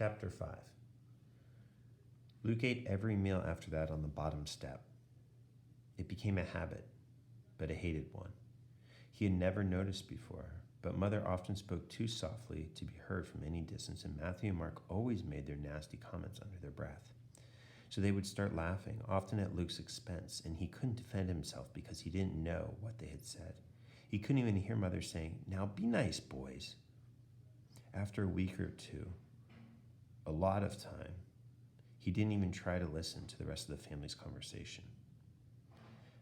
Chapter 5. Luke ate every meal after that on the bottom step. It became a habit, but a hated one. He had never noticed before, but Mother often spoke too softly to be heard from any distance, and Matthew and Mark always made their nasty comments under their breath. So they would start laughing, often at Luke's expense, and he couldn't defend himself because he didn't know what they had said. He couldn't even hear Mother saying, "Now be nice, boys." After a week or two, a lot of time, he didn't even try to listen to the rest of the family's conversation.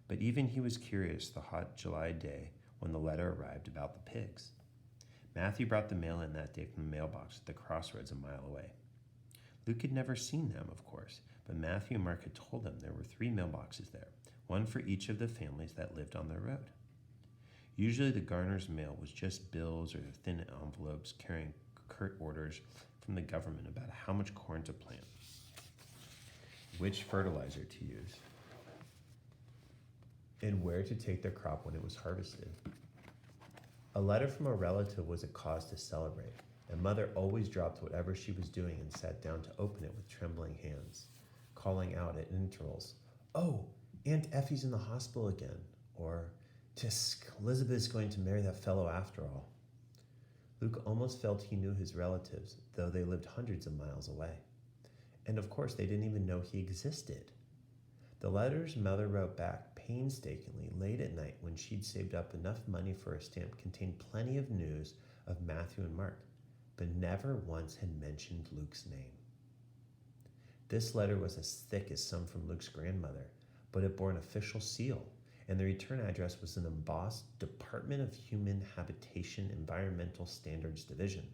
But even he was curious the hot July day when the letter arrived about the pigs. Matthew brought the mail in that day from the mailbox at the crossroads a mile away. Luke had never seen them, of course, but Matthew and Mark had told them there were 3 mailboxes there, one for each of the families that lived on their road. Usually the gardener's mail was just bills or thin envelopes carrying curt orders from the government about how much corn to plant, which fertilizer to use, and where to take their crop when it was harvested. A letter from a relative was a cause to celebrate, and Mother always dropped whatever she was doing and sat down to open it with trembling hands, calling out at intervals, "Oh, Aunt Effie's in the hospital again," or "Tisk, Elizabeth's going to marry that fellow after all." Luke almost felt he knew his relatives, though they lived hundreds of miles away. And of course, they didn't even know he existed. The letters Mother wrote back painstakingly late at night when she'd saved up enough money for a stamp contained plenty of news of Matthew and Mark, but never once had mentioned Luke's name. This letter was as thick as some from Luke's grandmother, but it bore an official seal, and the return address was an embossed Department of Human Habitation Environmental Standards Division.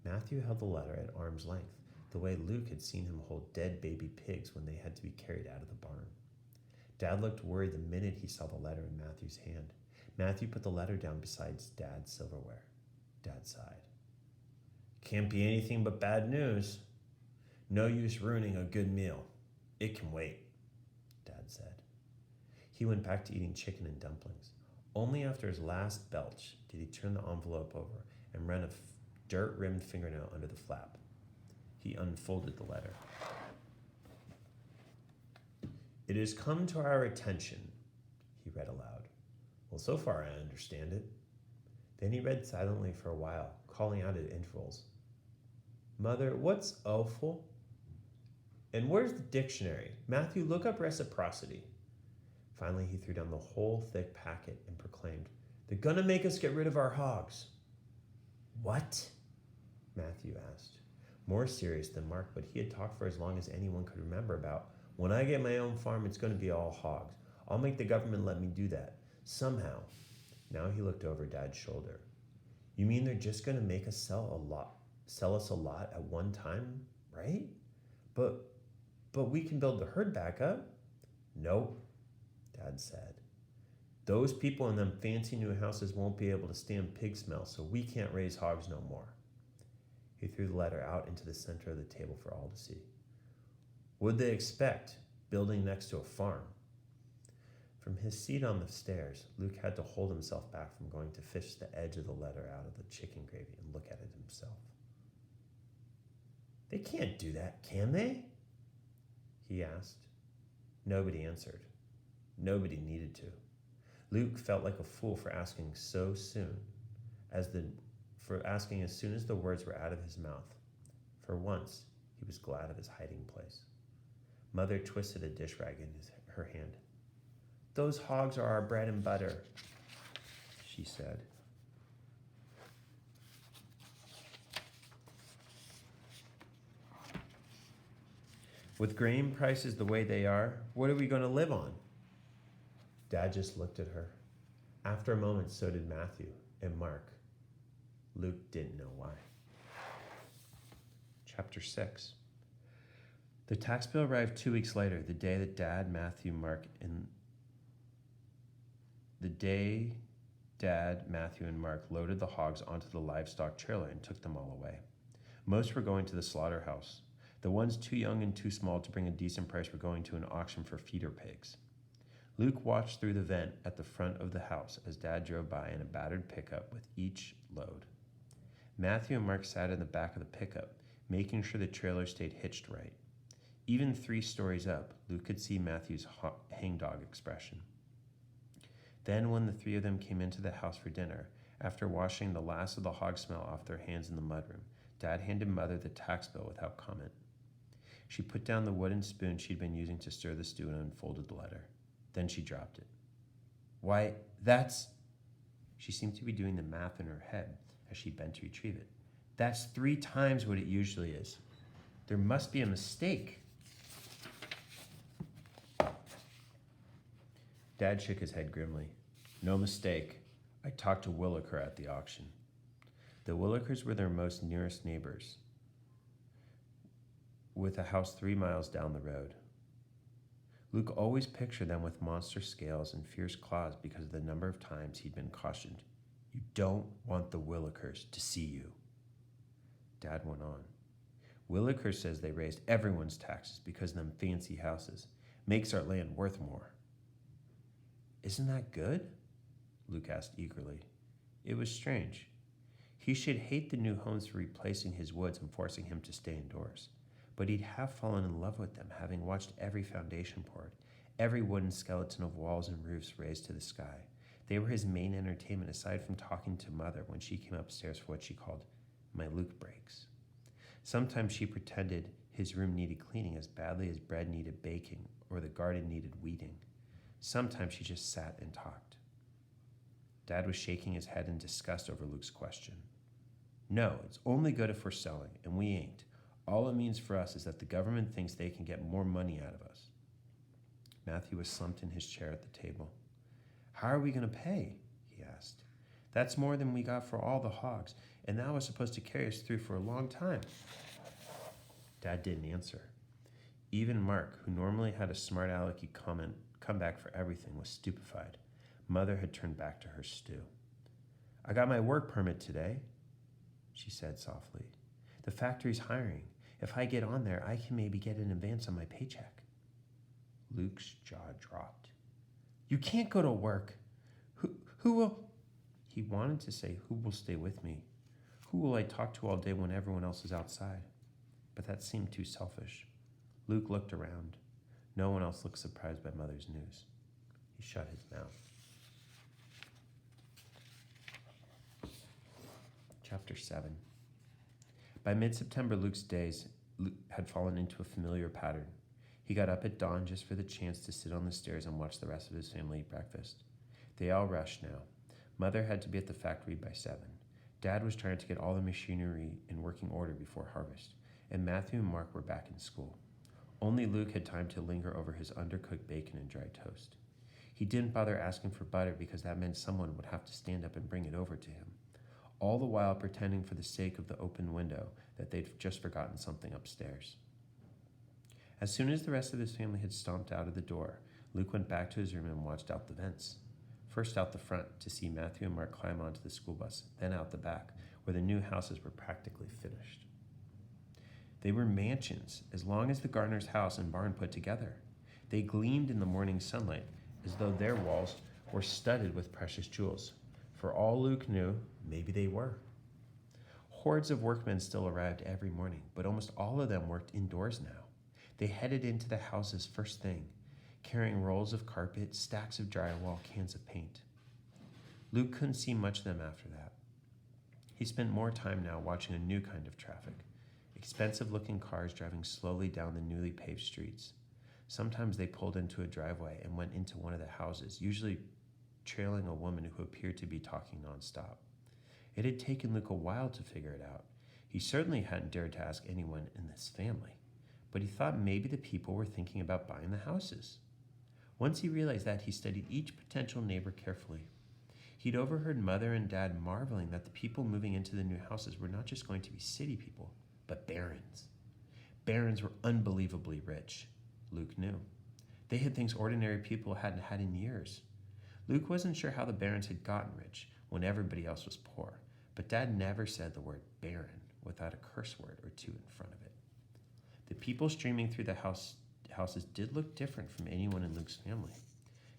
Matthew held the letter at arm's length, the way Luke had seen him hold dead baby pigs when they had to be carried out of the barn. Dad looked worried the minute he saw the letter in Matthew's hand. Matthew put the letter down beside Dad's silverware. Dad sighed. "Can't be anything but bad news. No use ruining a good meal. It can wait," Dad said. He went back to eating chicken and dumplings. Only after his last belch did he turn the envelope over and run a dirt-rimmed fingernail under the flap. He unfolded the letter. "It has come to our attention," he read aloud. "Well, so far I understand it." Then he read silently for a while, calling out at intervals, "Mother, what's awful? And where's the dictionary? Matthew, look up reciprocity." Finally, he threw down the whole thick packet and proclaimed, "They're gonna make us get rid of our hogs." "What?" Matthew asked, more serious than Mark, but he had talked for as long as anyone could remember about, "When I get my own farm, it's going to be all hogs. I'll make the government let me do that. Somehow." Now he looked over Dad's shoulder. "You mean they're just going to make us sell us a lot at one time, right? But we can build the herd back up." "Nope," Dad said. "Those people in them fancy new houses won't be able to stand pig smell, so we can't raise hogs no more." He threw the letter out into the center of the table for all to see. "What'd they expect, building next to a farm?" From his seat on the stairs, Luke had to hold himself back from going to fish the edge of the letter out of the chicken gravy and look at it himself. "They can't do that, can they?" he asked. Nobody answered. Nobody needed to. Luke felt like a fool for asking so soon, as soon as the words were out of his mouth. For once, he was glad of his hiding place. Mother twisted a dish rag in her hand. "Those hogs are our bread and butter," she said. "With grain prices the way they are, what are we going to live on?" Dad just looked at her. After a moment, so did Matthew and Mark. Luke didn't know why. Chapter 6. The tax bill arrived 2 weeks later, the day Dad, Matthew, and Mark loaded the hogs onto the livestock trailer and took them all away. Most were going to the slaughterhouse. The ones too young and too small to bring a decent price were going to an auction for feeder pigs. Luke watched through the vent at the front of the house as Dad drove by in a battered pickup with each load. Matthew and Mark sat in the back of the pickup, making sure the trailer stayed hitched right. Even 3 stories up, Luke could see Matthew's hangdog expression. Then, when the 3 of them came into the house for dinner, after washing the last of the hog smell off their hands in the mudroom, Dad handed Mother the tax bill without comment. She put down the wooden spoon she'd been using to stir the stew and unfolded the letter. Then she dropped it. Why, that's... She seemed to be doing the math in her head as she bent to retrieve it. That's 3 times what it usually is. There must be a mistake. Dad shook his head grimly. No mistake. I talked to Williker at the auction. The Willikers were their most nearest neighbors, with a house 3 miles down the road. Luke always pictured them with monster scales and fierce claws because of the number of times he'd been cautioned. You don't want the Willikers to see you. Dad went on. Williker says they raised everyone's taxes because of them fancy houses. Makes our land worth more. Isn't that good? Luke asked eagerly. It was strange. He should hate the new homes for replacing his woods and forcing him to stay indoors. But he'd half fallen in love with them, having watched every foundation poured, every wooden skeleton of walls and roofs raised to the sky. They were his main entertainment aside from talking to Mother when she came upstairs for what she called my Luke breaks. Sometimes she pretended his room needed cleaning as badly as bread needed baking or the garden needed weeding. Sometimes she just sat and talked. Dad was shaking his head in disgust over Luke's question. No, it's only good if we're selling, and we ain't. All it means for us is that the government thinks they can get more money out of us. Matthew was slumped in his chair at the table. How are we going to pay? He asked. That's more than we got for all the hogs, and that was supposed to carry us through for a long time. Dad didn't answer. Even Mark, who normally had a smart alecky comeback for everything, was stupefied. Mother had turned back to her stew. I got my work permit today, she said softly. The factory's hiring. If I get on there, I can maybe get an advance on my paycheck. Luke's jaw dropped. You can't go to work. Who will... He wanted to say, who will stay with me? Who will I talk to all day when everyone else is outside? But that seemed too selfish. Luke looked around. No one else looked surprised by Mother's news. He shut his mouth. Chapter 7. By mid-September, Luke's days had fallen into a familiar pattern. He got up at dawn just for the chance to sit on the stairs and watch the rest of his family eat breakfast. They all rushed now. Mother had to be at the factory by 7. Dad was trying to get all the machinery in working order before harvest, and Matthew and Mark were back in school. Only Luke had time to linger over his undercooked bacon and dry toast. He didn't bother asking for butter because that meant someone would have to stand up and bring it over to him, all the while pretending for the sake of the open window that they'd just forgotten something upstairs. As soon as the rest of his family had stomped out of the door, Luke went back to his room and watched out the vents. First out the front to see Matthew and Mark climb onto the school bus, then out the back, where the new houses were practically finished. They were mansions, as long as the gardener's house and barn put together. They gleamed in the morning sunlight, as though their walls were studded with precious jewels. For all Luke knew, maybe they were. Hordes of workmen still arrived every morning, but almost all of them worked indoors now. They headed into the houses first thing, carrying rolls of carpet, stacks of drywall, cans of paint. Luke couldn't see much of them after that. He spent more time now watching a new kind of traffic, expensive-looking cars driving slowly down the newly paved streets. Sometimes they pulled into a driveway and went into one of the houses, usually trailing a woman who appeared to be talking nonstop. It had taken Luke a while to figure it out. He certainly hadn't dared to ask anyone in this family, but he thought maybe the people were thinking about buying the houses. Once he realized that, he studied each potential neighbor carefully. He'd overheard Mother and Dad marveling that the people moving into the new houses were not just going to be city people, but barons. Barons were unbelievably rich, Luke knew. They had things ordinary people hadn't had in years. Luke wasn't sure how the barons had gotten rich when everybody else was poor, but Dad never said the word baron without a curse word or two in front of it. The people streaming through the houses did look different from anyone in Luke's family.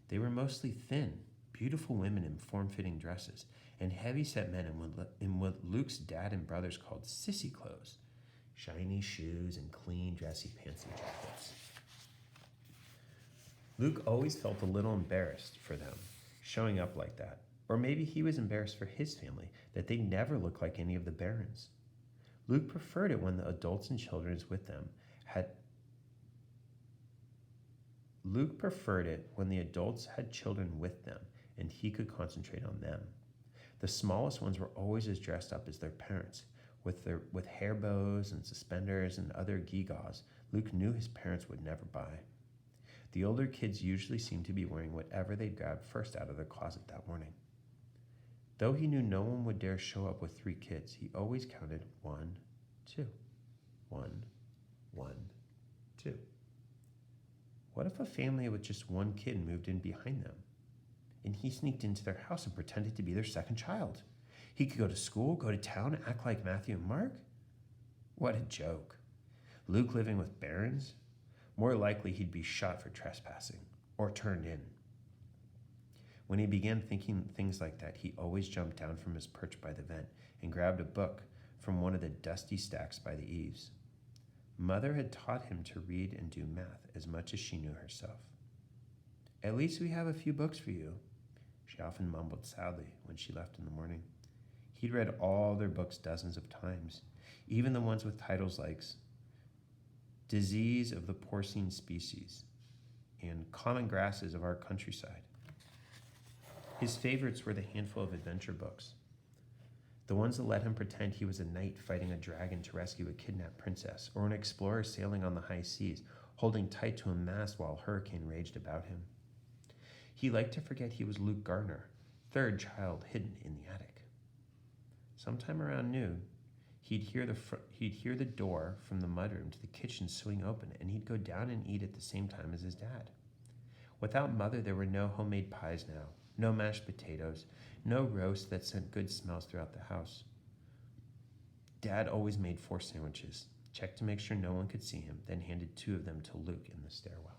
They were mostly thin, beautiful women in form-fitting dresses, and heavy-set men in what Luke's dad and brothers called sissy clothes. shiny shoes, and clean, dressy pants and jackets. Luke always felt a little embarrassed for them showing up like that. Or maybe he was embarrassed for his family that they never looked like any of the Barons. Luke preferred it when the adults and children with them had Luke preferred it when the adults had children with them and he could concentrate on them. The smallest ones were always as dressed up as their parents, with hair bows and suspenders and other gewgaws Luke knew his parents would never buy. The older kids usually seemed to be wearing whatever they'd grabbed first out of their closet that morning. Though he knew no one would dare show up with 3 kids, he always counted 1, 2, 1, 1, 2. What if a family with just 1 kid moved in behind them, and he sneaked into their house and pretended to be their second child? He could go to school, go to town, act like Matthew and Mark? What a joke. Luke living with Barons? More likely he'd be shot for trespassing or turned in. When he began thinking things like that, he always jumped down from his perch by the vent and grabbed a book from one of the dusty stacks by the eaves. Mother had taught him to read and do math as much as she knew herself. "At least we have a few books for you," she often mumbled sadly when she left in the morning. He'd read all their books dozens of times, even the ones with titles like Disease of the Porcine Species and Common Grasses of Our Countryside. His favorites were the handful of adventure books, the ones that let him pretend he was a knight fighting a dragon to rescue a kidnapped princess, or an explorer sailing on the high seas, holding tight to a mast while a hurricane raged about him. He liked to forget he was Luke Gardner, 3rd child hidden in the attic. Sometime around noon, he'd hear the door from the mudroom to the kitchen swing open, and he'd go down and eat at the same time as his dad. Without Mother, there were no homemade pies now, no mashed potatoes, no roast that sent good smells throughout the house. Dad always made 4 sandwiches, checked to make sure no one could see him, then handed 2 of them to Luke in the stairwell.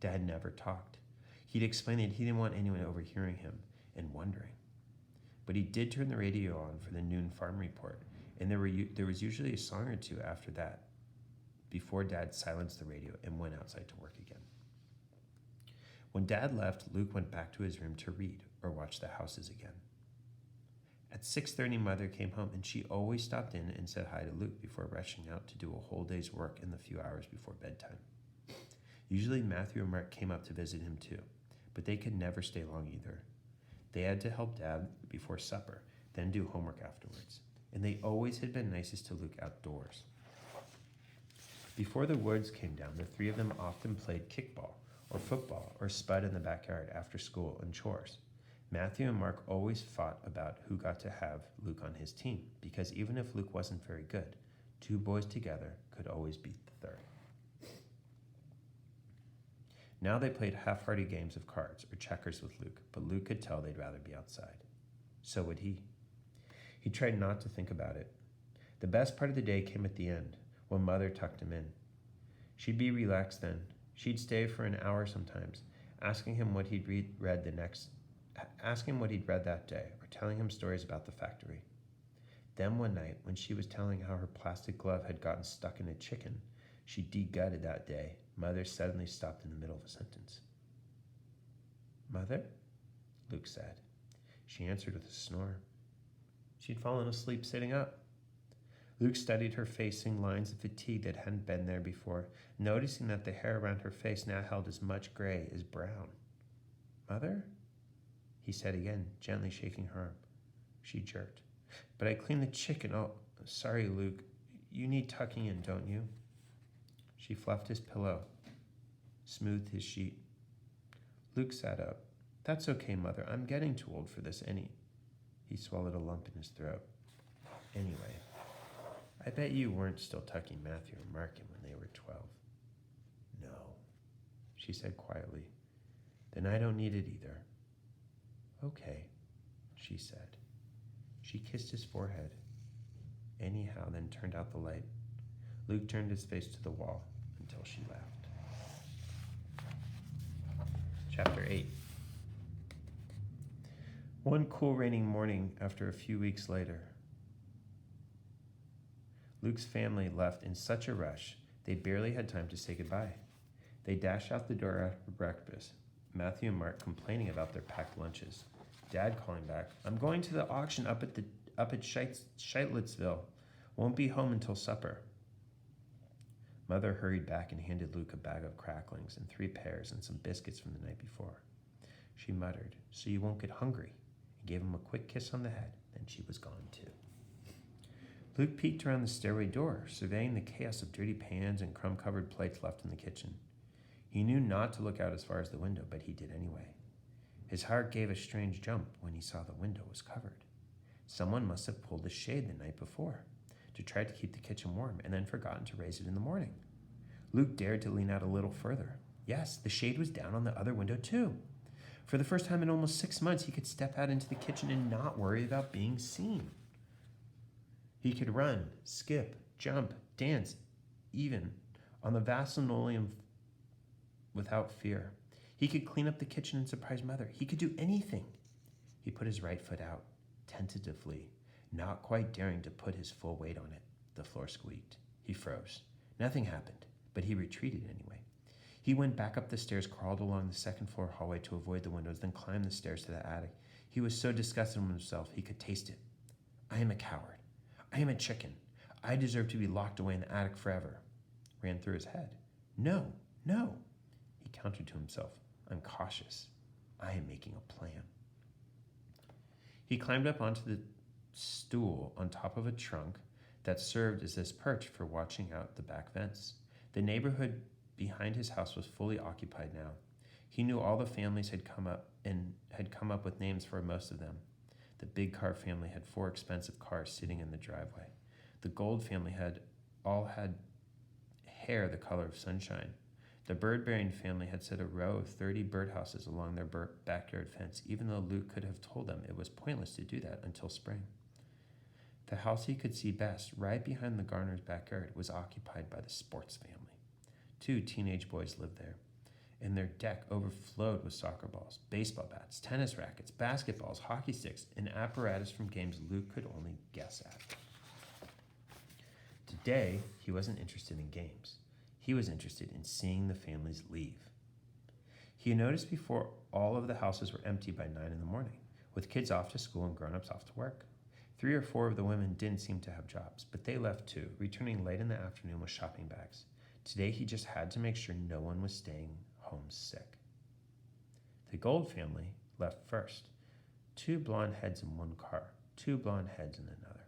Dad never talked. He'd explain that he didn't want anyone overhearing him and wondering. But he did turn the radio on for the noon farm report, and there was usually a song or two after that, before Dad silenced the radio and went outside to work again. When Dad left, Luke went back to his room to read or watch the houses again. At 6:30, Mother came home, and she always stopped in and said hi to Luke before rushing out to do a whole day's work in the few hours before bedtime. Usually Matthew and Mark came up to visit him too, but they could never stay long either. They had to help Dad before supper, then do homework afterwards, and they always had been nicest to Luke outdoors. Before the woods came down, the 3 of them often played kickball or football or spud in the backyard after school and chores. Matthew and Mark always fought about who got to have Luke on his team, because even if Luke wasn't very good, 2 boys together could always beat the 3rd. Now they played half-hearted games of cards or checkers with Luke, but Luke could tell they'd rather be outside. So would he. He tried not to think about it. The best part of the day came at the end, when Mother tucked him in. She'd be relaxed then. She'd stay for an hour sometimes, asking him what he'd read that day, or telling him stories about the factory. Then one night, when she was telling how her plastic glove had gotten stuck in a chicken she de-gutted that day, Mother suddenly stopped in the middle of a sentence. "Mother?" Luke said. She answered with a snore. She'd fallen asleep sitting up. Luke studied her face, seeing lines of fatigue that hadn't been there before, noticing that the hair around her face now held as much gray as brown. "Mother?" he said again, gently shaking her arm. She jerked. "But I cleaned the chicken. Oh, sorry, Luke. You need tucking in, don't you?" She fluffed his pillow, smoothed his sheet. Luke sat up. "That's okay, Mother. I'm getting too old for this He swallowed a lump in his throat. "Anyway, I bet you weren't still tucking Matthew or Mark in when they were 12. "No," she said quietly. "Then I don't need it either." "Okay," she said. She kissed his forehead. Anyhow, then turned out the light. Luke turned his face to the wall until she left. Chapter 8. One cool rainy morning after a few weeks later, Luke's family left in such a rush, they barely had time to say goodbye. They dashed out the door after breakfast, Matthew and Mark complaining about their packed lunches. Dad calling back, "I'm going to the auction up at Scheitlitzville. Won't be home until supper." Mother hurried back and handed Luke a bag of cracklings and 3 pears and some biscuits from the night before. She muttered, "So you won't get hungry," and gave him a quick kiss on the head. Then she was gone too. Luke peeked around the stairway door, surveying the chaos of dirty pans and crumb-covered plates left in the kitchen. He knew not to look out as far as the window, but he did anyway. His heart gave a strange jump when he saw the window was covered. Someone must have pulled the shade the night before to try to keep the kitchen warm and then forgotten to raise it in the morning. Luke dared to lean out a little further. Yes, the shade was down on the other window too. For the first time in almost 6 months, he could step out into the kitchen and not worry about being seen. He could run, skip, jump, dance, even on the vast linoleum without fear. He could clean up the kitchen and surprise Mother. He could do anything. He put his right foot out, tentatively, not quite daring to put his full weight on it. The floor squeaked. He froze. Nothing happened, but he retreated anyway. He went back up the stairs, crawled along the second-floor hallway to avoid the windows, then climbed the stairs to the attic. He was so disgusted with himself, he could taste it. "I am a coward. I am a chicken. I deserve to be locked away in the attic forever," ran through his head. No, no, he countered to himself. "I'm cautious. I am making a plan." He climbed up onto the stool on top of a trunk that served as his perch for watching out the back vents. The neighborhood behind his house was fully occupied now. He knew all the families had come up with names for most of them. The Big Car family had 4 expensive cars sitting in the driveway. The Gold family had hair the color of sunshine. The Bird-bearing family had set a row of 30 birdhouses along their backyard fence, even though Luke could have told them it was pointless to do that until spring. The house he could see best, right behind the Garner's backyard, was occupied by the Sports family. 2 teenage boys lived there, and their deck overflowed with soccer balls, baseball bats, tennis rackets, basketballs, hockey sticks, and apparatus from games Luke could only guess at. Today, he wasn't interested in games. He was interested in seeing the families leave. He noticed before all of the houses were empty by 9 in the morning, with kids off to school and grown-ups off to work. 3 or 4 of the women didn't seem to have jobs, but they left too, returning late in the afternoon with shopping bags. Today, he just had to make sure no one was staying home sick. The Gold family left first. 2 blonde heads in one car, 2 blonde heads in another.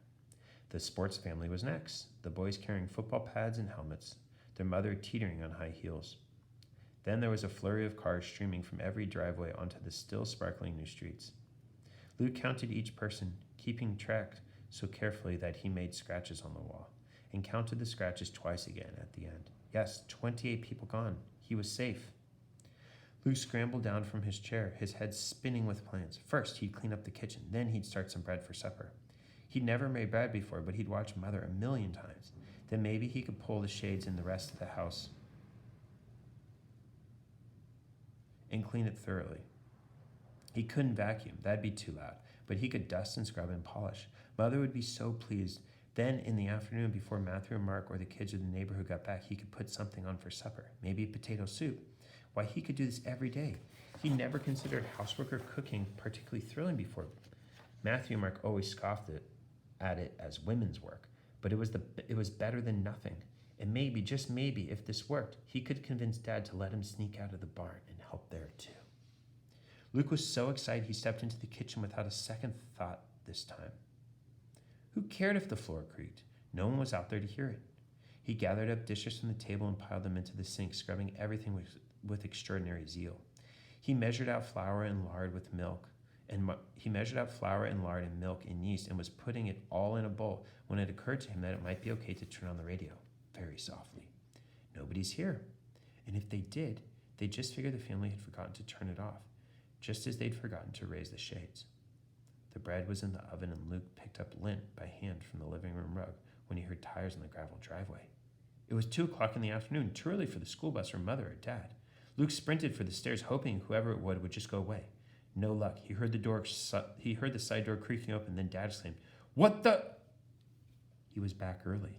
The Sports family was next, the boys carrying football pads and helmets, their mother teetering on high heels. Then there was a flurry of cars streaming from every driveway onto the still sparkling new streets. Luke counted each person, keeping track so carefully that he made scratches on the wall, and counted the scratches twice again at the end. Yes, 28 people gone. He was safe. Luke scrambled down from his chair, his head spinning with plans. First, he'd clean up the kitchen. Then he'd start some bread for supper. He'd never made bread before, but he'd watched Mother a million times. Then maybe he could pull the shades in the rest of the house and clean it thoroughly. He couldn't vacuum. That'd be too loud. But he could dust and scrub and polish. Mother would be so pleased. Then in the afternoon, before Matthew and Mark or the kids of the neighborhood got back, he could put something on for supper. Maybe potato soup. Why, he could do this every day. He never considered housework or cooking particularly thrilling before. Matthew and Mark always scoffed at it as women's work. But it was better than nothing. And maybe, just maybe, if this worked, he could convince Dad to let him sneak out of the barn and help there too. Luke was so excited he stepped into the kitchen without a second thought this time. Who cared if the floor creaked? No one was out there to hear it. He gathered up dishes from the table and piled them into the sink, scrubbing everything with extraordinary zeal. He measured out flour and lard and milk and yeast and was putting it all in a bowl when it occurred to him that it might be okay to turn on the radio, very softly. Nobody's here. And if they did, they'd just figure the family had forgotten to turn it off, just as they'd forgotten to raise the shades. The bread was in the oven, and Luke picked up lint by hand from the living room rug when he heard tires on the gravel driveway. It was 2 o'clock in the afternoon, too early for the school bus or Mother or Dad. Luke sprinted for the stairs, hoping whoever it would just go away. No luck. He heard the side door creaking open, then Dad exclaimed, "What the?" He was back early.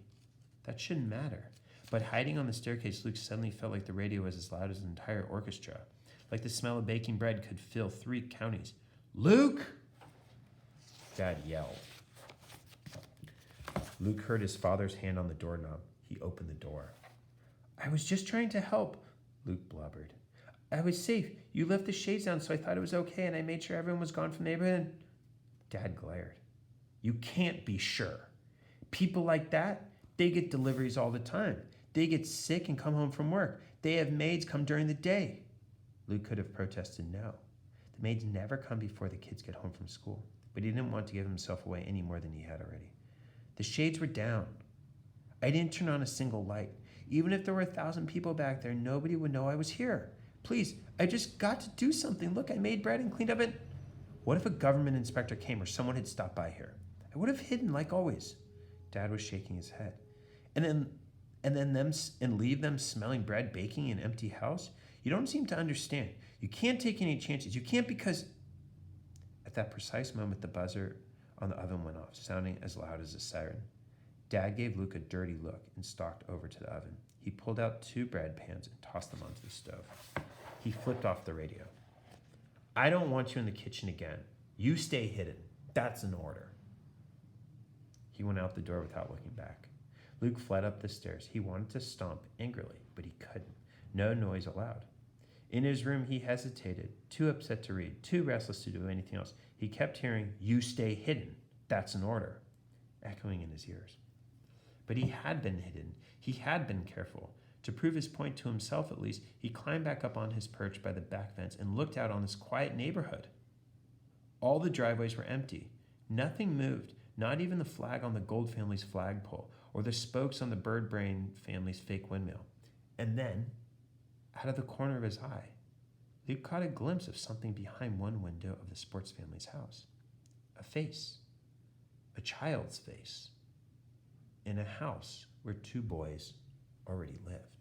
That shouldn't matter. But hiding on the staircase, Luke suddenly felt like the radio was as loud as an entire orchestra. Like the smell of baking bread could fill 3 counties. Luke! Dad yelled. Luke heard his father's hand on the doorknob. He opened the door. I was just trying to help, Luke blubbered. I was safe. You left the shades down, so I thought it was okay, and I made sure everyone was gone from the neighborhood. Dad glared. You can't be sure. People like that, they get deliveries all the time. They get sick and come home from work. They have maids come during the day. Luke could have protested no. The maids never come before the kids get home from school, but he didn't want to give himself away any more than he had already. The shades were down. I didn't turn on a single light. Even if there were 1,000 people back there, nobody would know I was here. Please, I just got to do something. Look, I made bread and cleaned up it. What if a government inspector came or someone had stopped by here? I would have hidden like always. Dad was shaking his head. And leave them smelling bread baking in an empty house? You don't seem to understand. You can't take any chances. You can't because... At that precise moment, the buzzer on the oven went off, sounding as loud as a siren. Dad gave Luke a dirty look and stalked over to the oven. He pulled out 2 bread pans and tossed them onto the stove. He flipped off the radio. I don't want you in the kitchen again. You stay hidden. That's an order. He went out the door without looking back. Luke fled up the stairs. He wanted to stomp angrily, but he couldn't. No noise allowed. In his room, he hesitated, too upset to read, too restless to do anything else. He kept hearing, you stay hidden. That's an order, echoing in his ears. But he had been hidden. He had been careful. To prove his point to himself, at least, he climbed back up on his perch by the back fence and looked out on this quiet neighborhood. All the driveways were empty. Nothing moved, not even the flag on the Gold family's flagpole or the spokes on the Bird Brain family's fake windmill. And then, out of the corner of his eye, Luke caught a glimpse of something behind one window of the Sports family's house. A face. A child's face. In a house where 2 boys already lived.